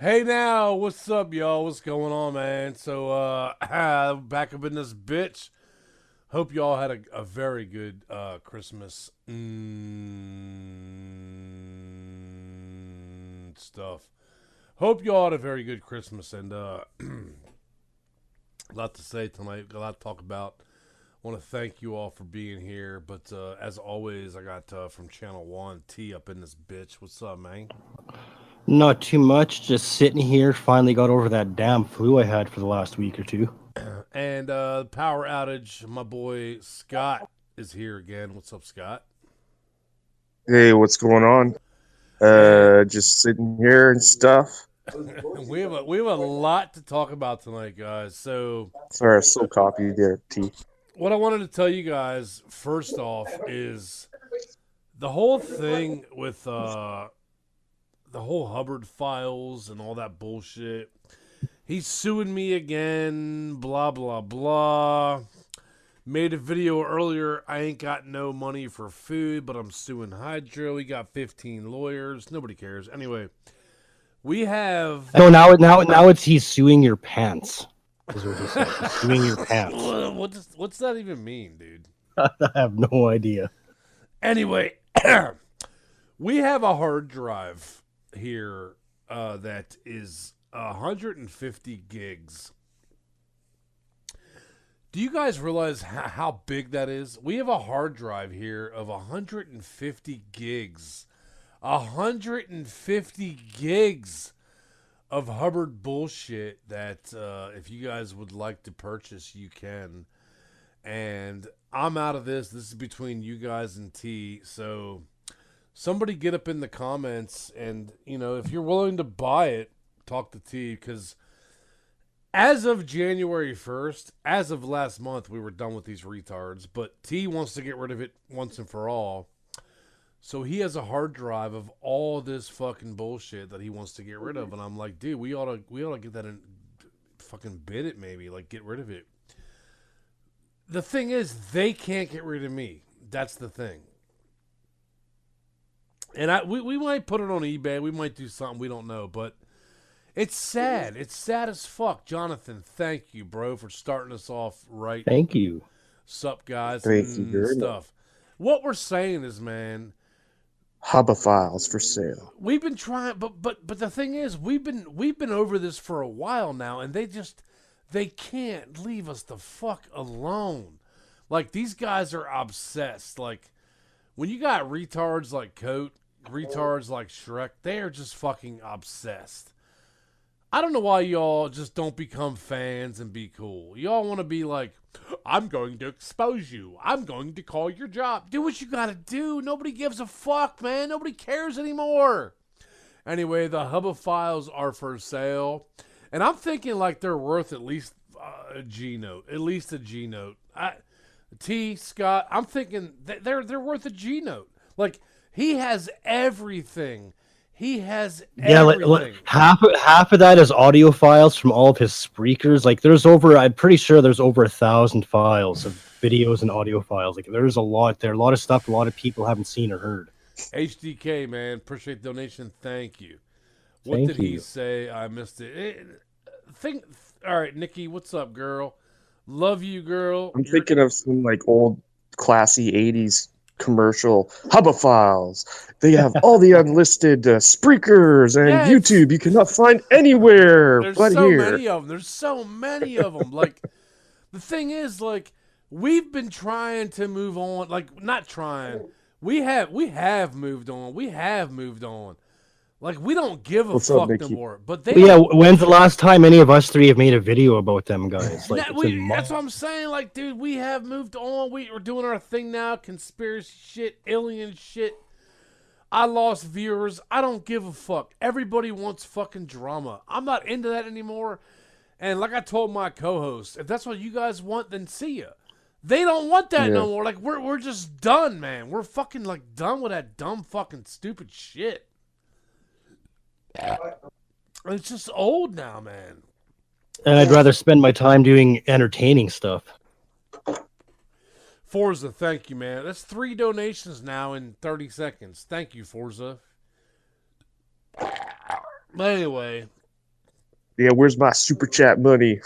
Hey now, what's up, y'all? What's going on, man? So, back up in this bitch. Hope y'all had a very good Christmas stuff. Hope y'all had a very good Christmas and a lot to say tonight. A lot to talk about. Want to thank you all for being here, but as always, I got from Channel One T up in this bitch. What's up, man? Not too much. Just sitting here. Finally got over that damn flu I had for the last week or two. And power outage. My boy Scott is here again. What's up, Scott? Hey, what's going on? Man, Just sitting here and stuff. we have a lot to talk about tonight, guys. So Sorry, I still copy there, T. what I wanted to tell you guys first off is the whole thing with the whole Hubbard files and all that bullshit. He's suing me again. Blah blah blah. Made a video earlier. I ain't got no money for food, but I'm suing Hydro. He got 15 lawyers. Nobody cares. Anyway, we have. No, now it's he's suing your pants. Is what he said. He's suing your pants. What's that even mean, dude? I have no idea. Anyway, we have a hard drive here that is 150 gigs. Do you guys realize how big that is? We have a hard drive here of 150 gigs. 150 gigs of Hubbard bullshit that if you guys would like to purchase, you can. And I'm out of this. This is between you guys and T. So somebody get up in the comments and, if you're willing to buy it, talk to T because as of January 1st, as of last month, we were done with these retards, but T wants to get rid of it once and for all. So he has a hard drive of all this fucking bullshit that he wants to get rid of, and I'm like, dude, we ought to get that in, fucking bid it maybe, like get rid of it. The thing is, they can't get rid of me. That's the thing. And we might put it on eBay. We might do something. We don't know, but it's sad. It's sad as fuck. Jonathan, thank you, bro, for starting us off right. Thank you. Sup, guys, Thank you and very much. stuff. What we're saying is, man, Hubba files for sale. we've been trying, but the thing is, we've been over this for a while now, and they can't leave us the fuck alone. Like these guys are obsessed. Like when you got retards like Coat, retards like Shrek, they are just fucking obsessed. I don't know why y'all just don't become fans and be cool. Y'all want to be like, I'm going to expose you. I'm going to call your job. Do what you got to do. Nobody gives a fuck, man. Nobody cares anymore. Anyway, the Hubba files are for sale. And I'm thinking like they're worth at least a G note. At least a G note. T, Scott, I'm thinking they're worth a G note. Like, he has everything. He has Yeah, everything. half of that is audio files from all of his speakers. Like I'm pretty sure there's over 1,000 files of videos and audio files. Like there's a lot there, a lot of stuff a lot of people haven't seen or heard. HDK, man. Appreciate the donation. Thank you. What Thank did he you. say? I missed it. All right, Nikki, what's up, girl? Love you, girl. I'm thinking of some like old classy 80s commercial Hubba files. They have all the unlisted Spreakers and Yeah, it's YouTube you cannot find anywhere there's but so here. many of them. There's so many of them. Like the thing is, like we've been trying to move on. Like not trying. We have moved on. We have moved on. Like we don't give a What's up, fuck no Nikki? more. But But they yeah, don't. when's the last time any of us three have made a video about them guys? Like it's been That's what months. I'm saying. Like, dude, we have moved on. We're doing our thing now. Conspiracy shit, alien shit. I lost viewers. I don't give a fuck. Everybody wants fucking drama. I'm not into that anymore. And like I told my co-host, if that's what you guys want, then see ya. They don't want that Yeah. no more. Like we're just done, man. We're fucking like done with that dumb fucking stupid shit. It's just old now, man. And I'd rather spend my time doing entertaining stuff. Forza, thank you, man. That's 3 donations now in 30 seconds. Thank you, Forza. But anyway, Yeah, where's my super chat money?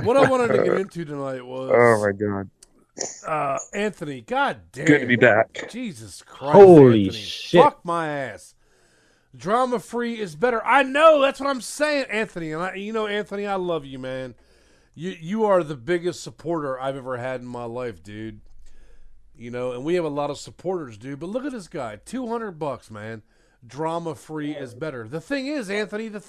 What I wanted to get into tonight Oh was my god. Anthony. God Good to be damn. back. Jesus Christ, Holy Anthony. shit. Fuck my ass. Drama free is better. I know. That's what I'm saying, Anthony. And Anthony, I love you, man. You are the biggest supporter I've ever had in my life, dude. And we have a lot of supporters, dude. But look at this guy, $200, man. Drama free is better. The thing is, Anthony. The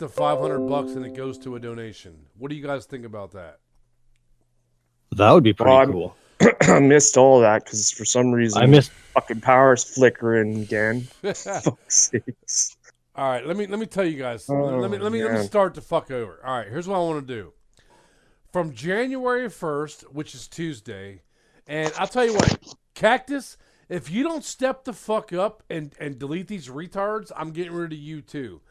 $500 and it goes to a donation. What do you guys think about that? That would be pretty Oh, cool. I missed all that because for some reason I missed. fucking power's flickering again. Fuck's sakes. All right, let me tell you guys. Oh, let me man. start the fuck over. All right, here's what I want to do. From January 1st, which is Tuesday, and I'll tell you what, Cactus, if you don't step the fuck up and delete these retards, I'm getting rid of you too.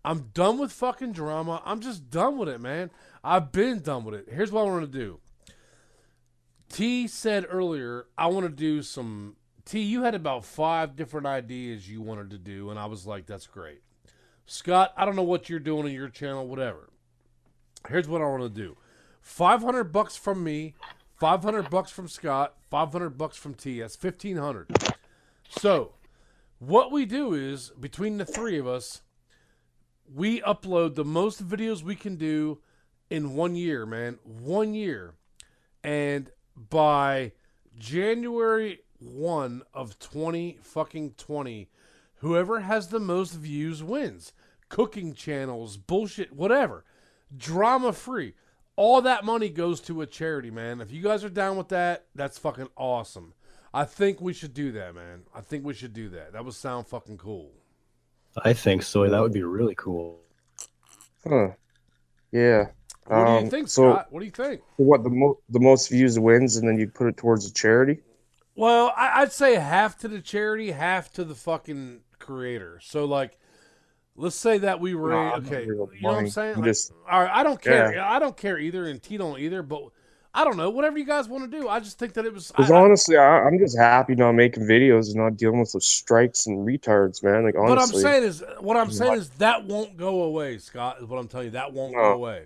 I'm done with fucking drama. I'm just done with it, man. I've been done with it. Here's what I want to do. T said earlier, I want to do some... T, you had about 5 different ideas you wanted to do, and I was like, that's great. Scott, I don't know what you're doing on your channel, whatever. Here's what I want to do. $500 from me, $500 from Scott, $500 from T. That's $1,500. So, what we do is, between the three of us, we upload the most videos we can do in 1 year, man. 1 year. And by January 1 of 2020, whoever has the most views wins. Cooking channels, bullshit, whatever. Drama free. All that money goes to a charity, man. If you guys are down with that, that's fucking awesome. I think we should do that, man. I think we should do that. That would sound fucking cool. I think so. That would be really cool. Huh. Yeah. What do you think, so Scott? What do you think? what the most views wins, and then you put it towards a charity? Well, I'd say half to the charity, half to the fucking creator. So, like, let's say that we were okay. You know what I'm saying? Like, all right, I don't care. Yeah. I don't care either, and T don't either. But I don't know. Whatever you guys want to do. I just think that it was. Because honestly, I'm just happy not making videos and not dealing with those strikes and retards, man. Like honestly. What I'm saying is that won't go away, Scott. Is what I'm telling you. That won't go away.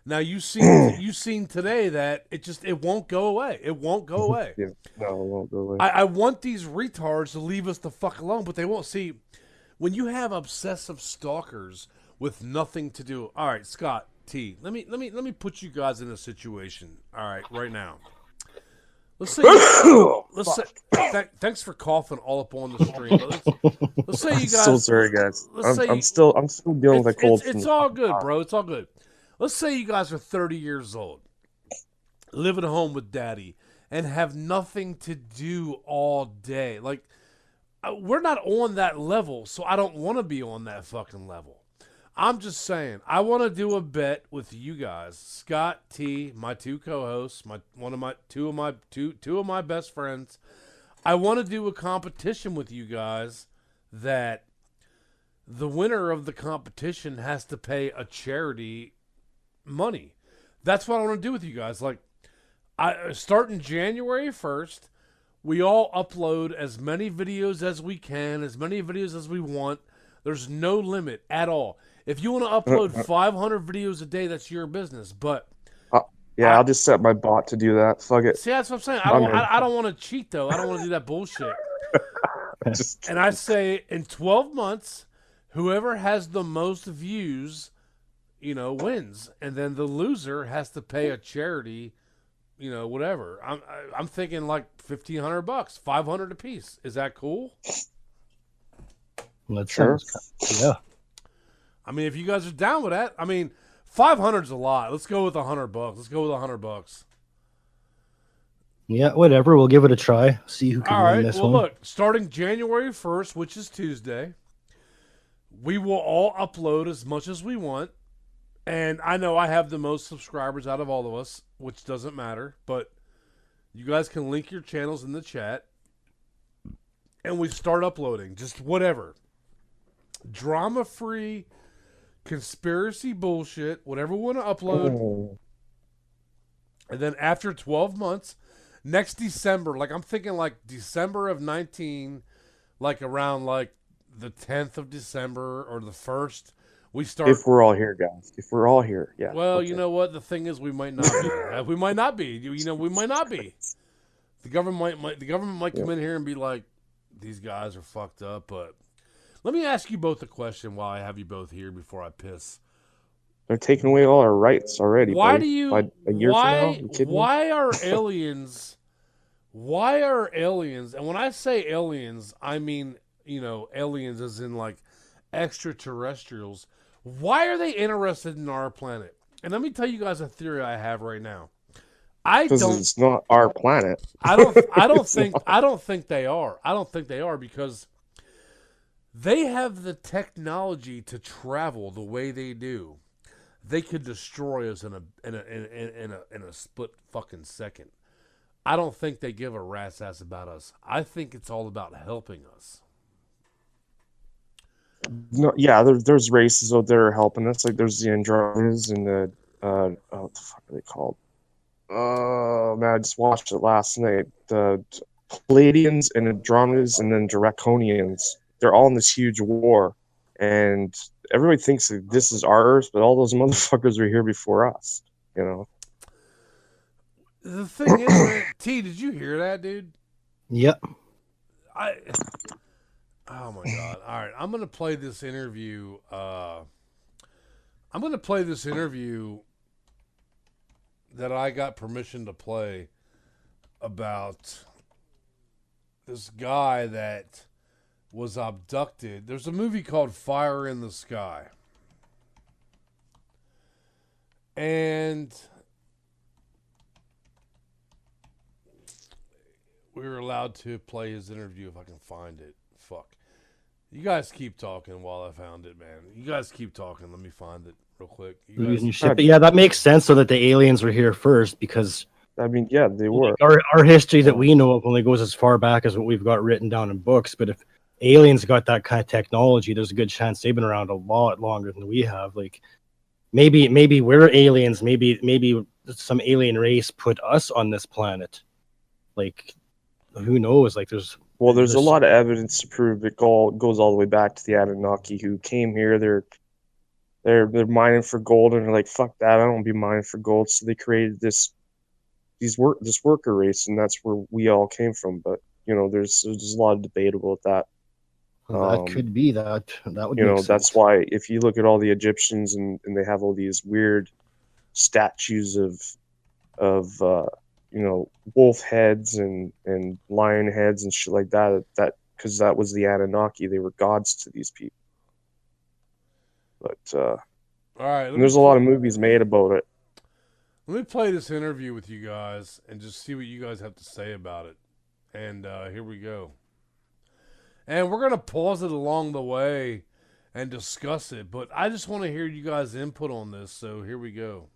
Now you seen today that it won't go away. It won't go away. Yeah, no, it won't go away. I want these retards to leave us the fuck alone, but they won't. See, when you have obsessive stalkers with nothing to do. All right, Scott T. Let me put you guys in a situation. All right, right now. Let's say. Thanks for coughing all up on the stream. Let's say you guys. I'm so sorry, guys. I'm still dealing with a cold. It's all good, bro. It's all good. Let's say you guys are 30 years old, living at home with daddy, and have nothing to do all day. Like, we're not on that level, so I don't want to be on that fucking level. I'm just saying, I want to do a bet with you guys, Scott T, my 2 co-hosts, two of my best friends. I want to do a competition with you guys that the winner of the competition has to pay a charity money. That's what I want to do with you guys. Like, starting January 1st, we all upload as many videos as we can, as many videos as we want. There's no limit at all. If you want to upload 500 videos a day, that's your business. But I'll just set my bot to do that. Fuck it. See, that's what I'm saying. I don't want to cheat though. I don't want to do that bullshit. And I say in 12 months, whoever has the most views, wins, and then the loser has to pay a charity, whatever. I'm thinking like $1,500, $500 a piece. Is that cool? Let's sure. Yeah. I mean, if you guys are down with that, I mean, 500's a lot. Let's go with $100. Let's go with $100. Yeah, whatever. We'll give it a try. See who can win this one. Well, look, starting January 1st, which is Tuesday, we will all upload as much as we want. And I know I have the most subscribers out of all of us, which doesn't matter. But you guys can link your channels in the chat. And we start uploading. Just whatever. Drama-free, conspiracy bullshit, whatever we want to upload. And then after 12 months, next December, like I'm thinking like December of 19, like around like the 10th of December or the 1st, we start. If we're all here, guys. If we're all here, yeah. Well, okay. you know what? The thing is, we might not be. We might not be. You know, we might not be. The government might come in here and be like, these guys are fucked up. But let me ask you both a question while I have you both here before I piss. They're taking away all our rights already. Why buddy. do you? By a year from now? You kidding me? Why are aliens? Why are aliens? And when I say aliens, I mean, you know, aliens as in like extraterrestrials. Why are they interested in our planet? And let me tell you guys a theory I have right now. Because it's not our planet. I don't think they are. I don't think they are because they have the technology to travel the way they do. They could destroy us in a split fucking second. I don't think they give a rat's ass about us. I think it's all about helping us. No, yeah, there's races out there helping us. Like there's the Andromedans and the what the fuck are they called? Oh man, I just watched it last night. The Palladians and Andromedans and then Draconians. They're all in this huge war, and everybody thinks that this is our Earth, but all those motherfuckers were here before us. You know. The thing is, man, T, did you hear that, dude? Yep. Oh my god! All right, I'm gonna play this interview. I'm gonna play this interview that I got permission to play about this guy that was abducted. There's a movie called Fire in the Sky, and we were allowed to play his interview if I can find it. Fuck. You guys keep talking while I found it, man. You guys keep talking. Let me find it real quick. You ship it. Yeah, that makes sense. So that the aliens were here first, because I mean, yeah, they were. Our history that we know of only goes as far back as what we've got written down in books. But if aliens got that kind of technology, there's a good chance they've been around a lot longer than we have. Like maybe we're aliens. Maybe some alien race put us on this planet. Like, who knows? Like, there's a lot of evidence to prove it goes all the way back to the Anunnaki who came here. They're mining for gold, and they're like, fuck that, I don't want to be mining for gold. So they created this worker race, and that's where we all came from. But you know, there's a lot of debate about that. That could be that. That would, you know, sense. That's why if you look at all the Egyptians and they have all these weird statues of you know, wolf heads and lion heads and shit like that because that was the Anunnaki. They were gods to these people. But all right, there's a lot of movies made about it. Let me play this interview with you guys and just see what you guys have to say about it. And here we go. And we're gonna pause it along the way and discuss it, but I just want to hear you guys' input on this. So here we go.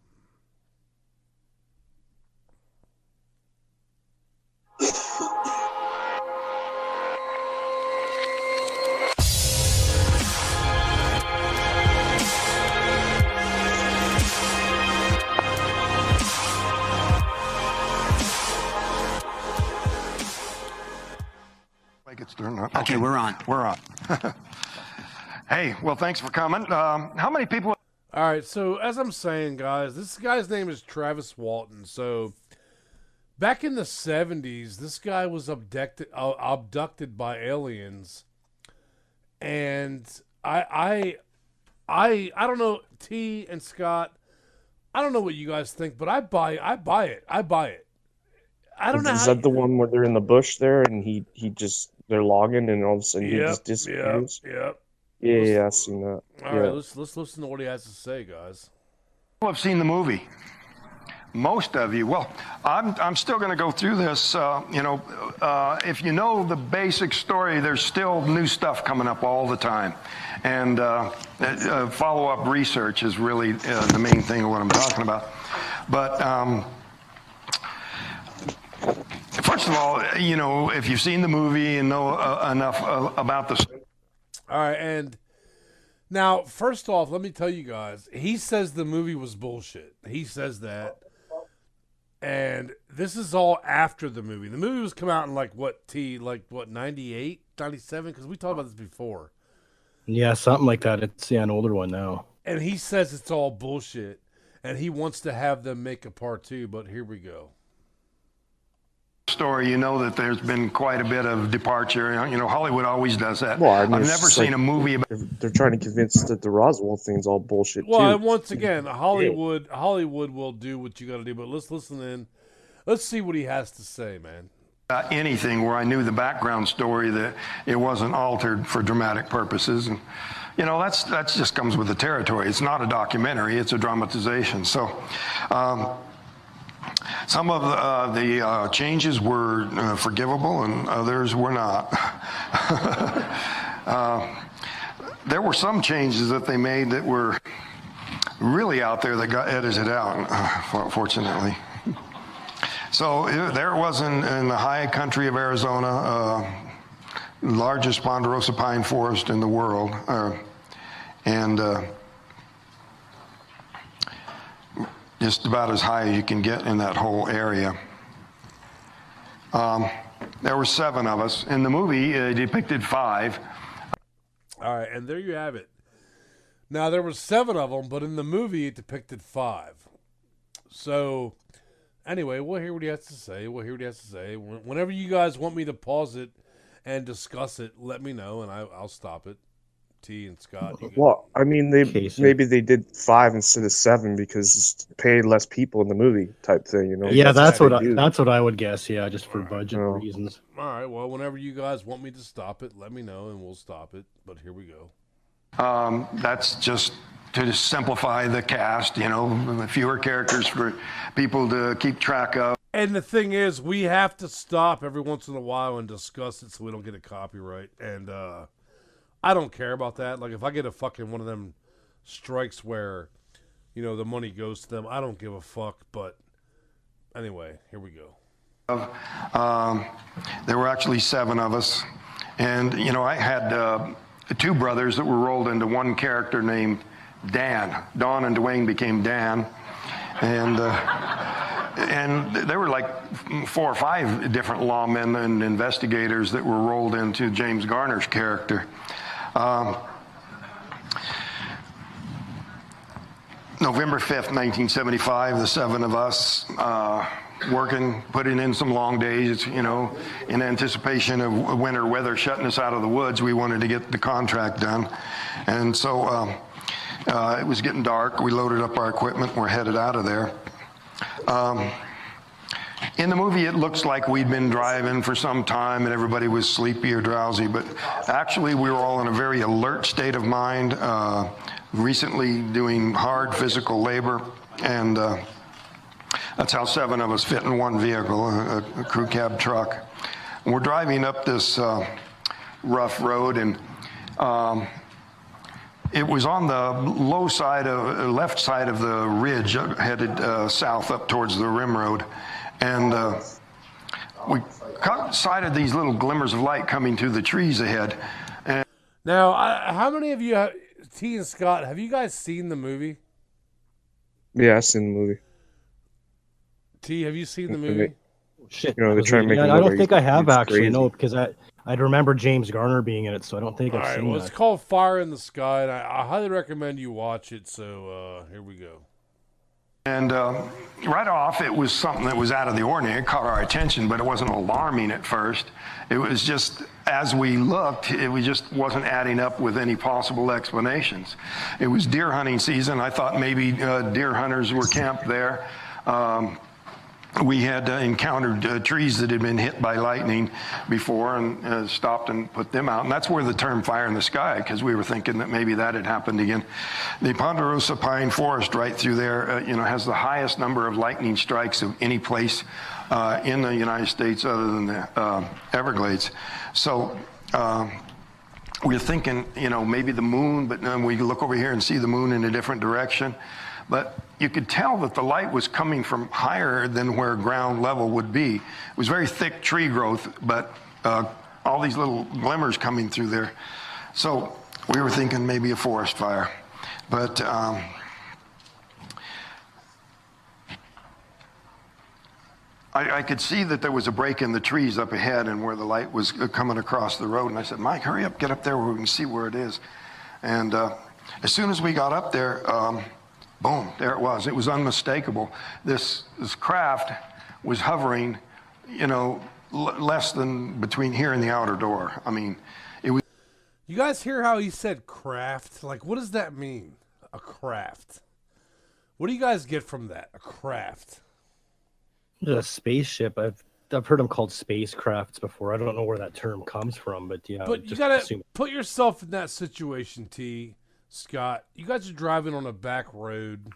Okay, we're on. We're on. Hey, well, thanks for coming. How many people? All right, so as I'm saying, guys, this guy's name is Travis Walton. So back in the 70s, this guy was abducted by aliens, and I don't know, T and Scott, I don't know what you guys think, but I buy it. I buy it. I don't know. Is that the one where they're in the bush there and they're logging and all of a sudden he just disappears? Yeah, I've seen that. All right, let's listen to what he has to say, guys. Have seen the movie? Most of you. Well, I'm still going to go through this. If you know the basic story, there's still new stuff coming up all the time, and follow-up research is really the main thing of what I'm talking about. But first of all, you know, if you've seen the movie and know enough about the. All right, and now, first off, let me tell you guys, he says the movie was bullshit. He says that. And this is all after the movie. The movie was come out in 98, 97? Because we talked about this before. Yeah, something like that. It's an older one now. And he says it's all bullshit, and he wants to have them make a part 2. But here we go. Story, you know that there's been quite a bit of departure. You know, Hollywood always does that. Well, I mean, I've it's never just seen like a movie about. they're trying to convince that the Roswell thing's all bullshit Well, too. and once again, Hollywood will do what you got to do. But let's listen in. Let's see what he has to say, man. Anything where I knew the background story, that it wasn't altered for dramatic purposes, and you know that's just comes with the territory. It's not a documentary; it's a dramatization. So. Some of the changes were forgivable and others were not. There were some changes that they made that were really out there that got edited out, fortunately. So there it was in the high country of Arizona, largest ponderosa pine forest in the world. And just about as high as you can get in that whole area. There were 7 of us. In the movie, it depicted 5. All right, and there you have it. Now, there were 7 of them, but in the movie, it depicted 5. So, anyway, we'll hear what he has to say. Whenever you guys want me to pause it and discuss it, let me know, and I'll stop it. T and Scott. Well, I mean, maybe they did 5 instead of 7 because it paid less people in the movie type thing, you know. Yeah, that's what I would guess. Yeah, just for budget reasons. All right. Well, whenever you guys want me to stop it, let me know and we'll stop it. But here we go. That's just to simplify the cast, you know, fewer characters for people to keep track of. And the thing is, we have to stop every once in a while and discuss it so we don't get a copyright. And I don't care about that. Like, if I get a fucking one of them strikes where, you know, the money goes to them, I don't give a fuck. But anyway, here we go. There were actually 7 of us. And, you know, I had 2 brothers that were rolled into one character named Dan. Don and Dwayne became Dan. And there were like 4 or 5 different lawmen and investigators that were rolled into James Garner's character. November 5th, 1975, the 7 of us working, putting in some long days, you know, in anticipation of winter weather shutting us out of the woods. We wanted to get the contract done. And so it was getting dark. We loaded up our equipment. We're headed out of there. In the movie, it looks like we'd been driving for some time and everybody was sleepy or drowsy, but actually we were all in a very alert state of mind, recently doing hard physical labor, and that's how 7 of us fit in one vehicle, a crew cab truck. And we're driving up this rough road, and it was on the left side of the ridge, headed south up towards the rim road. And we caught sight of these little glimmers of light coming through the trees ahead. And now, how many of you, T and Scott, have you guys seen the movie? Yeah, I've seen the movie. T, have you seen the movie? Shit, you know, they're trying to make I don't think I have actually. No, because I'd remember James Garner being in it, so I don't think I've seen well, that. It's called Fire in the Sky, and I highly recommend you watch it. So here we go. And right off, it was something that was out of the ordinary. It caught our attention, but it wasn't alarming at first. It was just, as we looked, just wasn't adding up with any possible explanations. It was deer hunting season. I thought maybe deer hunters were camped there. We had encountered trees that had been hit by lightning before and stopped and put them out. And that's where the term fire in the sky, because we were thinking that maybe that had happened again. The ponderosa pine forest right through there, has the highest number of lightning strikes of any place in the United States other than the Everglades. So we're thinking, maybe the moon, but then we look over here and see the moon in a different direction. But you could tell that the light was coming from higher than where ground level would be. It was very thick tree growth, but all these little glimmers coming through there. So we were thinking maybe a forest fire. But I could see that there was a break in the trees up ahead and where the light was coming across the road. And I said, Mike, hurry up, get up there where we can see where it is. And as soon as we got up there, boom, there it was. It was unmistakable. This craft was hovering, you know, less than between here and the outer door. I mean, it was. You guys hear how he said craft? Like, what does that mean? A craft. What do you guys get from that? A craft. A spaceship. I've heard them called spacecrafts before. I don't know where that term comes from, but yeah. But you gotta put yourself in that situation, T. Scott. You guys are driving on a back road.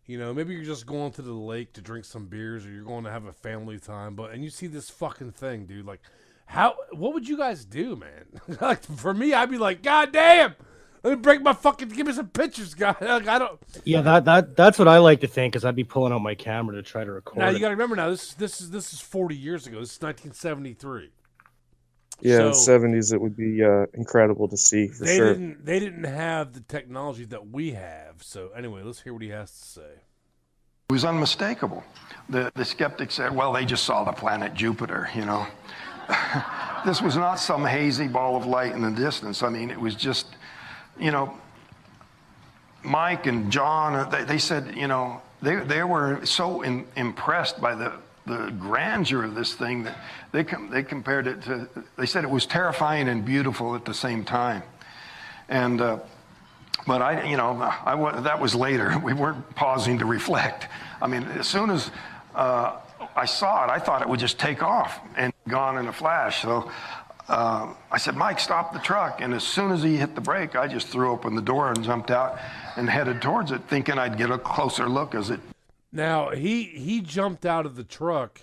You know, maybe you're just going to the lake to drink some beers, or you're going to have a family time. And you see this fucking thing, dude. Like, what would you guys do, man? Like, for me, I'd be like, God damn. Let me break my fucking. Give me some pictures, guy. Like, I don't. Yeah, that's what I like to think, because I'd be pulling out my camera to try to record. Now you got to remember. Now this is 40 years ago. This is 1973. Yeah, in the 70s, it would be incredible to see for sure. They didn't have the technology that we have. So anyway, let's hear what he has to say. It was unmistakable. The skeptics said, well, they just saw the planet Jupiter, you know. This was not some hazy ball of light in the distance. I mean, it was just, you know, Mike and John, they said, you know, they were so impressed by the grandeur of this thing that they compared it to, they said it was terrifying and beautiful at the same time. And, but that was later. We weren't pausing to reflect. I mean, as soon as I saw it, I thought it would just take off and gone in a flash. So I said, Mike, stop the truck. And as soon as he hit the brake, I just threw open the door and jumped out and headed towards it, thinking I'd get a closer look as it. Now, he jumped out of the truck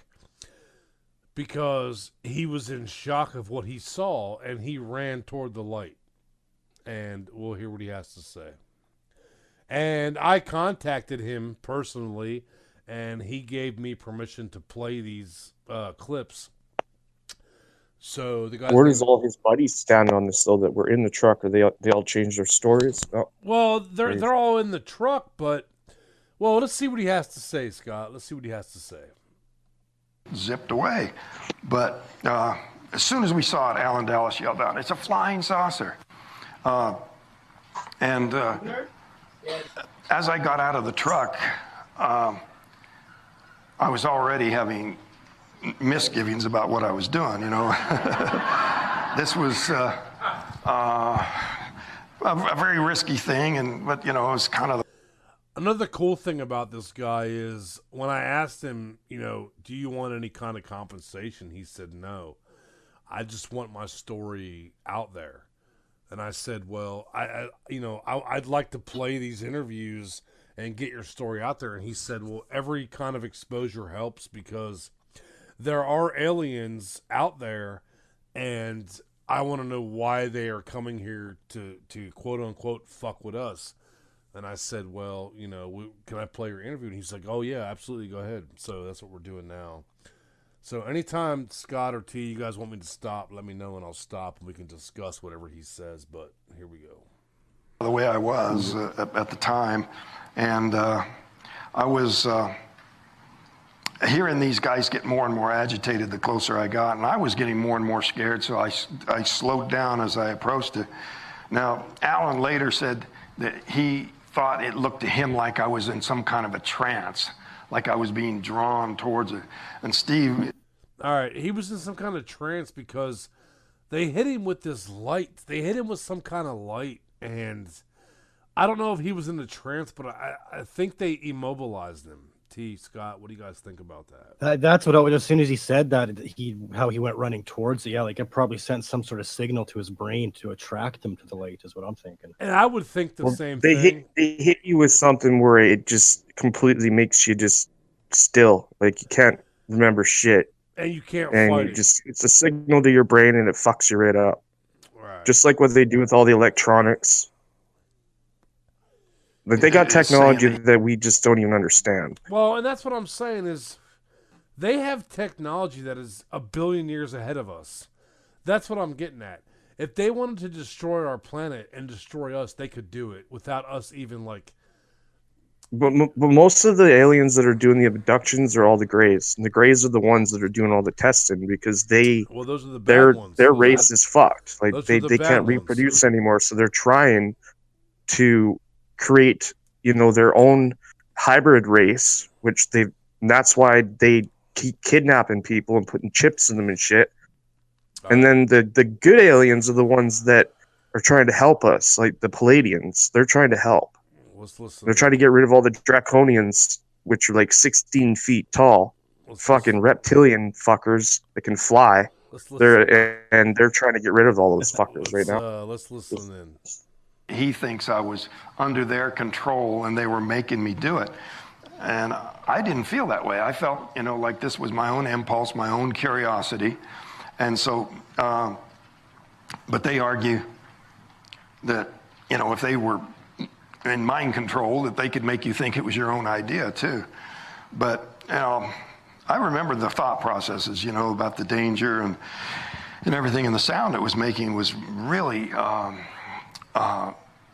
because he was in shock of what he saw, and he ran toward the light. And we'll hear what he has to say. And I contacted him personally, and he gave me permission to play these clips. So the guy. Where does all his buddies stand on this, though, that were in the truck? Or they all changed their stories? Oh, well, they're all in the truck, but well, let's see what he has to say, Scott. Let's see what he has to say. Zipped away, but as soon as we saw it, Alan Dallas yelled out, "It's a flying saucer!" And as I got out of the truck, I was already having misgivings about what I was doing. You know, this was a very risky thing, but you know, it was kind of. Another cool thing about this guy is when I asked him, you know, do you want any kind of compensation? He said, no, I just want my story out there. And I said, well, I'd like to play these interviews and get your story out there. And he said, well, every kind of exposure helps because there are aliens out there and I want to know why they are coming here to quote unquote fuck with us. And I said, well, you know, can I play your interview? And he's like, oh, yeah, absolutely. Go ahead. So that's what we're doing now. So anytime Scott or T, you guys want me to stop, let me know and I'll stop and we can discuss whatever he says. But here we go. The way I was at the time. And I was hearing these guys get more and more agitated the closer I got. And I was getting more and more scared. So I slowed down as I approached it. Now, Alan later said that he thought it looked to him like I was in some kind of a trance, like I was being drawn towards it. And Steve. All right, he was in some kind of trance because they hit him with this light. They hit him with some kind of light. And I don't know if he was in the trance, but I think they immobilized him. T, Scott, what do you guys think about that? That's what as soon as he said that, how he went running towards it. Yeah, like it probably sent some sort of signal to his brain to attract him to the light, is what I'm thinking. And I would think the same thing. They hit you with something where it just completely makes you just still, like you can't remember shit, and you can't and fight you it's a signal to your brain, and it fucks you right up. Right. Just like what they do with all the electronics. Like they got technology that we just don't even understand. Well, and that's what I'm saying is they have technology that is a billion years ahead of us. That's what I'm getting at. If they wanted to destroy our planet and destroy us, they could do it without us even like But most of the aliens that are doing the abductions are all the Greys, and the Greys are the ones that are doing all the testing because Well, those are the bad ones. their Those are race the- is fucked. Like those are the they bad can't ones. reproduce anymore, so they're trying to create, their own hybrid race, which and that's why they keep kidnapping people and putting chips in them and shit. And then the good aliens are the ones that are trying to help us, like the Palladians. They're trying to help. Let's listen. They're trying to get rid of all the Draconians, which are like 16 feet tall. Fucking reptilian fuckers that can fly. They're trying to get rid of all those fuckers right now. Let's listen in. He thinks I was under their control and they were making me do it. And I didn't feel that way. I felt, like this was my own impulse, my own curiosity. And so, but they argue that, if they were in mind control, that they could make you think it was your own idea too. But, I remember the thought processes, about the danger and everything, and the sound it was making was really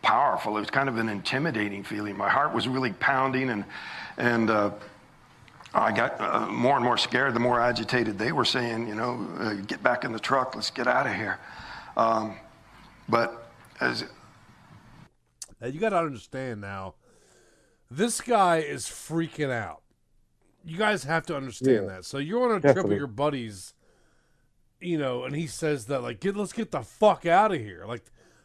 powerful. It was kind of an intimidating feeling. My heart was really pounding, and I got more and more scared the more agitated they were saying, get back in the truck, let's get out of here. But as now, you got to understand now, this guy is freaking out. You guys have to understand that. So you're on a trip with your buddies, and he says that, like, let's get the fuck out of here. Like,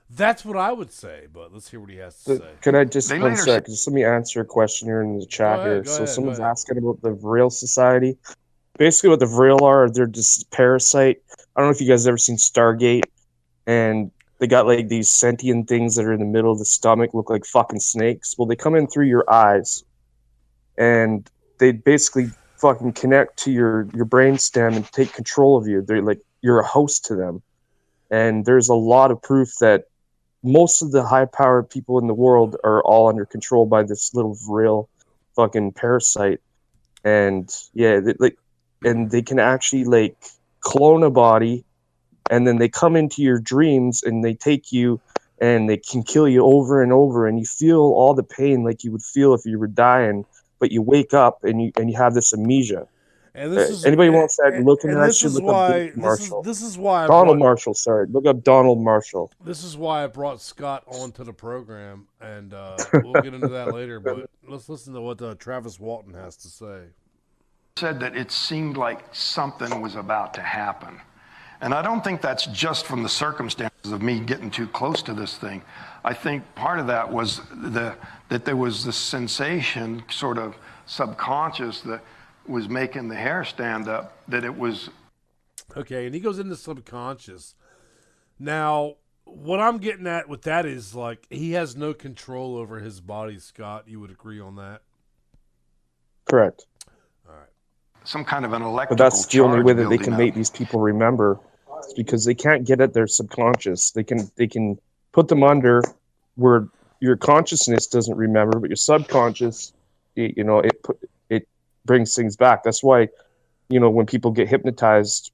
that's what I would say, but let's hear what he has to say. Can I just, one sec, just let me answer a question here in the chat here. So someone's asking about the Vril Society. Basically what the Vril are, they're just parasite. I don't know if you guys have ever seen Stargate, and they got like these sentient things that are in the middle of the stomach, look like fucking snakes. Well, they come in through your eyes, and they basically fucking connect to your brainstem and take control of you. They're like, you're a host to them. And there's a lot of proof that most of the high-powered people in the world are all under control by this little Vril fucking parasite. And yeah, they can actually like clone a body, and then they come into your dreams and they take you and they can kill you over and over, and you feel all the pain like you would feel if you were dying. But you wake up and you have this amnesia. And this is, anybody wants that? Look at that shit. Look why, up Marshall. This is why Donald Marshall. Sorry, look up Donald Marshall. This is why I brought Scott onto the program, and we'll get into that later. But let's listen to what Travis Walton has to say. Said that it seemed like something was about to happen. And I don't think that's just from the circumstances of me getting too close to this thing. I think part of that was that there was this sensation, sort of subconscious, that was making the hair stand up, that it was... Okay, and he goes into subconscious. Now, what I'm getting at with that is, like, he has no control over his body, Scott. You would agree on that? Correct. All right. Some kind of an electrical But that's the only way that they can up. make these people remember. It's because they can't get at their subconscious. They can put them under where your consciousness doesn't remember, but your subconscious, it brings things back. That's why, when people get hypnotized,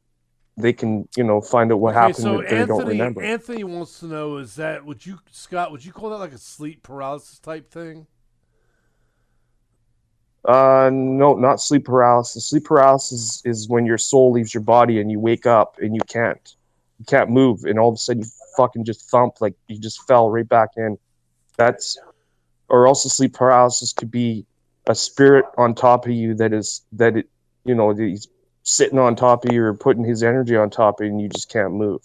they can, find out what happened so that they don't remember. Anthony wants to know, is that, Scott, would you call that like a sleep paralysis type thing? No, not sleep paralysis. Sleep paralysis is when your soul leaves your body and you wake up and you can't move, and all of a sudden you fucking just thump like you just fell right back in. Or also sleep paralysis could be a spirit on top of you he's sitting on top of you or putting his energy on top of you, and you just can't move.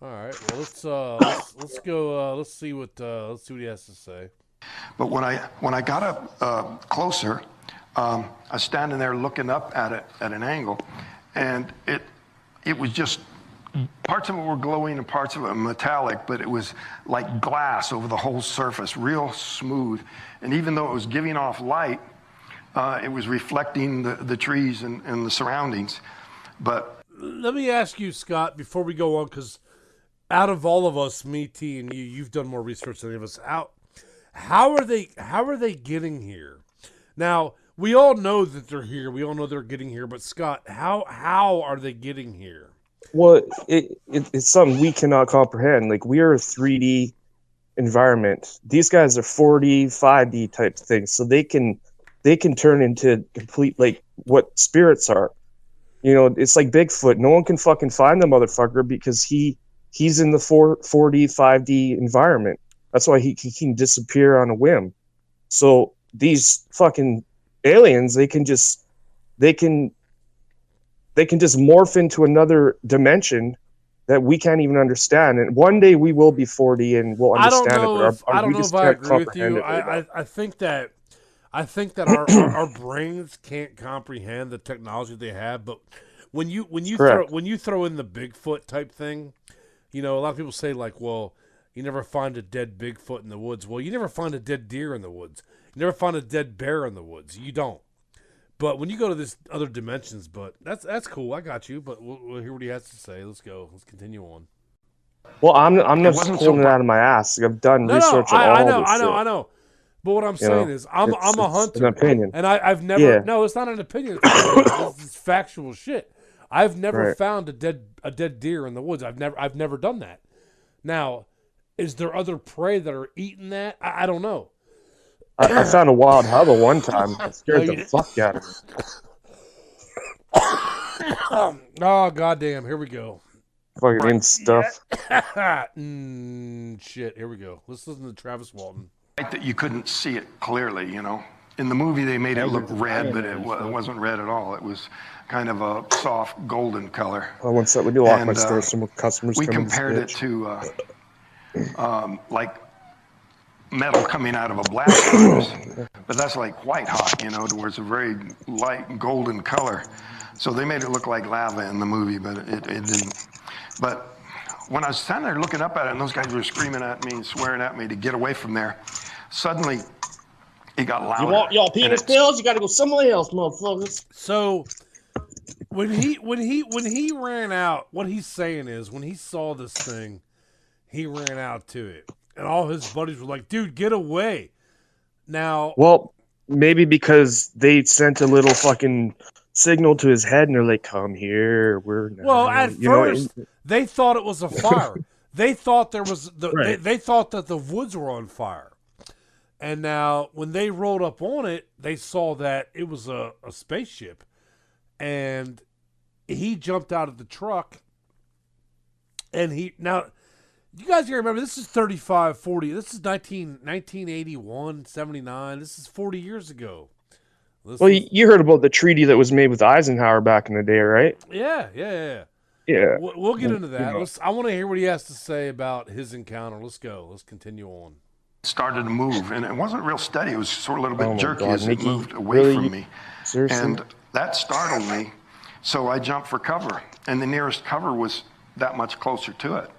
All right, well let's go. Let's see what he has to say. But when I got up closer, I was standing there looking up at it at an angle, and it was just, parts of it were glowing and parts of it were metallic, but it was like glass over the whole surface, real smooth. And even though it was giving off light, it was reflecting the trees and the surroundings. But let me ask you, Scott, before we go on, because out of all of us, me, T, and you've done more research than any of us. How are they getting here? Now, we all know that they're here. We all know they're getting here. But Scott, how are they getting here? Well, it's something we cannot comprehend. Like, we are 3D environment. These guys are 4D, 5D type things, so they can turn into complete like what spirits are. You know, it's like Bigfoot. No one can fucking find the motherfucker because he's in the 4D, 5D environment. That's why he can disappear on a whim. So these fucking aliens, they can just morph into another dimension that we can't even understand. And one day we will be 4D and we'll understand it. I don't know if I agree with you. I think that our brains can't comprehend the technology they have. But when you throw in the Bigfoot type thing, you know, a lot of people say like, well, you never find a dead Bigfoot in the woods. Well, you never find a dead deer in the woods. You never find a dead bear in the woods. You don't. But when you go to this other dimensions, but that's cool. I got you. But we'll hear what he has to say. Let's go. Let's continue on. Well, I'm not just pulling it out of my ass. I've done research on all this. I know. But what I'm saying is, I'm a hunter. An opinion. And I've never. Yeah. No, it's not an opinion. It's factual shit. I've never found a dead deer in the woods. I've never done that. Now, is there other prey that are eating that? I don't know. I found a wild hubba one time. It scared the fuck out of me. Oh, goddamn. Here we go. Fucking stuff. Shit. Here we go. Let's listen to Travis Walton. That you couldn't see it clearly, you know. In the movie, they made it look red, but it wasn't red at all. It was kind of a soft golden color. Well, once that we do lock my store, some more customers. We compared it to like metal coming out of a blast furnace, but that's like white hot, you know, where it's a very light golden color. So they made it look like lava in the movie, but it didn't. But when I was standing there looking up at it, and those guys were screaming at me and swearing at me to get away from there, suddenly it got louder. You want y'all penis pills? You got to go somewhere else, motherfuckers. So when he ran out, what he's saying is when he saw this thing, he ran out to it. And all his buddies were like, dude, get away. Now, well, maybe because they sent a little fucking signal to his head and they're like, come here. At first, they thought it was a fire. They thought there was they thought that the woods were on fire. And now when they rolled up on it, they saw that it was a spaceship. And he jumped out of the truck. And you guys gotta remember, this is 35, 40. This is 1981, 79. This is 40 years ago. You heard about the treaty that was made with Eisenhower back in the day, right? Yeah. We'll get into that. I want to hear what he has to say about his encounter. Let's go. Let's continue on. Started to move, and it wasn't real steady. It was sort of a little bit jerky as it moved away from me. Seriously? And that startled me, so I jumped for cover, and the nearest cover was that much closer to it.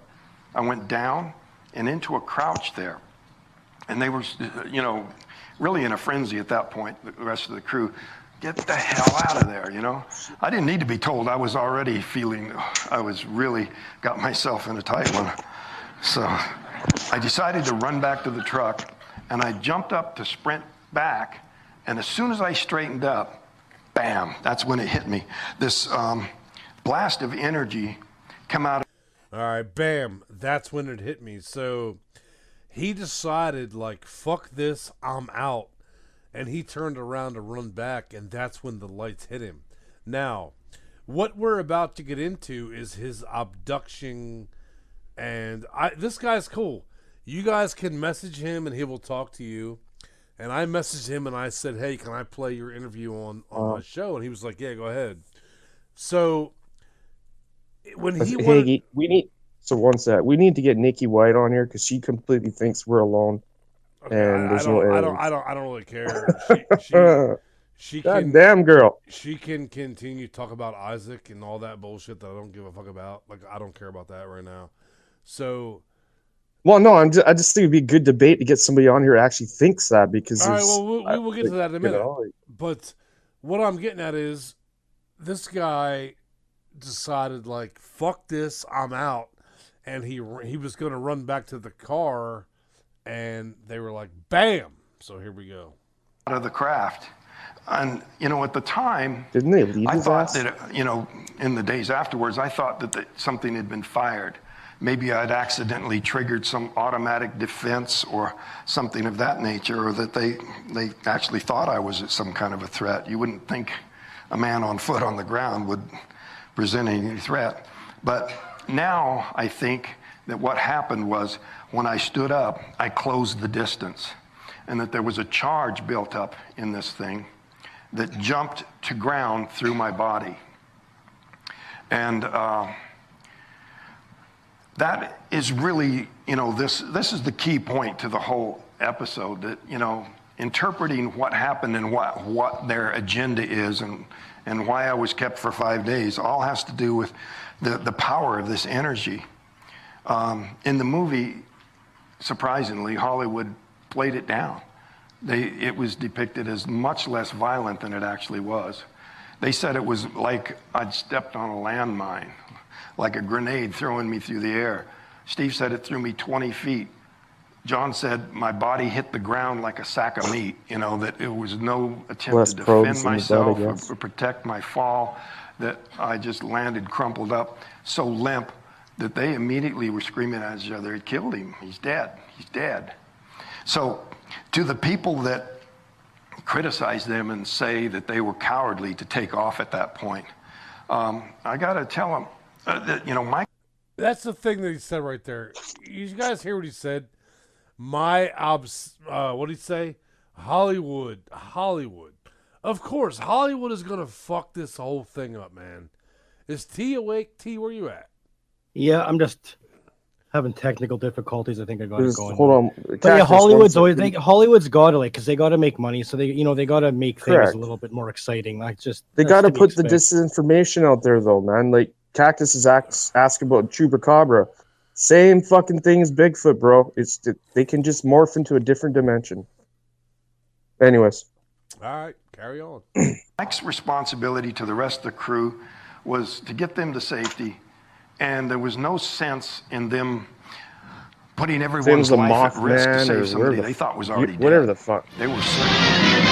I went down and into a crouch there, and they were, you know, really in a frenzy at that point, the rest of the crew. Get the hell out of there, you know? I didn't need to be told. I was already feeling, I was really got myself in a tight one. So I decided to run back to the truck, and I jumped up to sprint back, and as soon as I straightened up, bam, that's when it hit me. This blast of energy come out. All right, bam, that's when it hit me. So he decided, like, fuck this, I'm out. And he turned around to run back, and that's when the lights hit him. Now, what we're about to get into is his abduction, and this guy's cool. You guys can message him, and he will talk to you. And I messaged him, and I said, hey, can I play your interview on my show? And he was like, yeah, go ahead. So when he we need to get Nikki White on here because she completely thinks we're alone. Okay, and I don't really care. She can, damn girl. She can continue to talk about Isaac and all that bullshit that I don't give a fuck about. Like, I don't care about that right now. So, well, no, I just think it'd be a good debate to get somebody on here who actually thinks that because. All right, well, we'll get to that in a minute. But what I'm getting at is this guy decided, like, fuck this, I'm out, and he was going to run back to the car. And they were like, bam. So here we go. Out of the craft. And, you know, at the time, didn't they leave I his thought ass? that, you know, in the days afterwards, I thought that something had been fired. maybe I'd accidentally triggered some automatic defense or something of that nature, or that they actually thought I was some kind of a threat. You wouldn't think a man on foot on the ground would present any threat. But now I think that what happened was when I stood up, I closed the distance, and that there was a charge built up in this thing that jumped to ground through my body. And that is really, this is the key point to the whole episode, that, interpreting what happened and what their agenda is and why I was kept for 5 days all has to do with the power of this energy. In the movie, surprisingly, Hollywood played it down. It was depicted as much less violent than it actually was. They said it was like I'd stepped on a landmine, like a grenade throwing me through the air. Steve said it threw me 20 feet. Jon said my body hit the ground like a sack of meat, that it was no attempt to defend myself or protect my fall, that I just landed crumpled up, so limp that they immediately were screaming at each other, "It killed him, he's dead, he's dead." So to the people that criticize them and say that they were cowardly to take off at that point, I got to tell them that, my... That's the thing that he said right there. You guys hear what he said? What did he say? Hollywood. Of course, Hollywood is going to fuck this whole thing up, man. Is T awake? T, where you at? Yeah, I'm just having technical difficulties. I think I got it going. Hold on. But yeah, Hollywood's got to, because they got to make money, so they got to make things a little bit more exciting. They got to put the disinformation out there, though, man. Like Cactus is asking about Chupacabra. Same fucking thing as Bigfoot, bro. They can just morph into a different dimension. Anyways. All right, carry on. Mike's responsibility to the rest of the crew was to get them to safety, and there was no sense in them putting everyone's life at risk to save somebody they thought was already dead. Whatever the fuck. They were certain.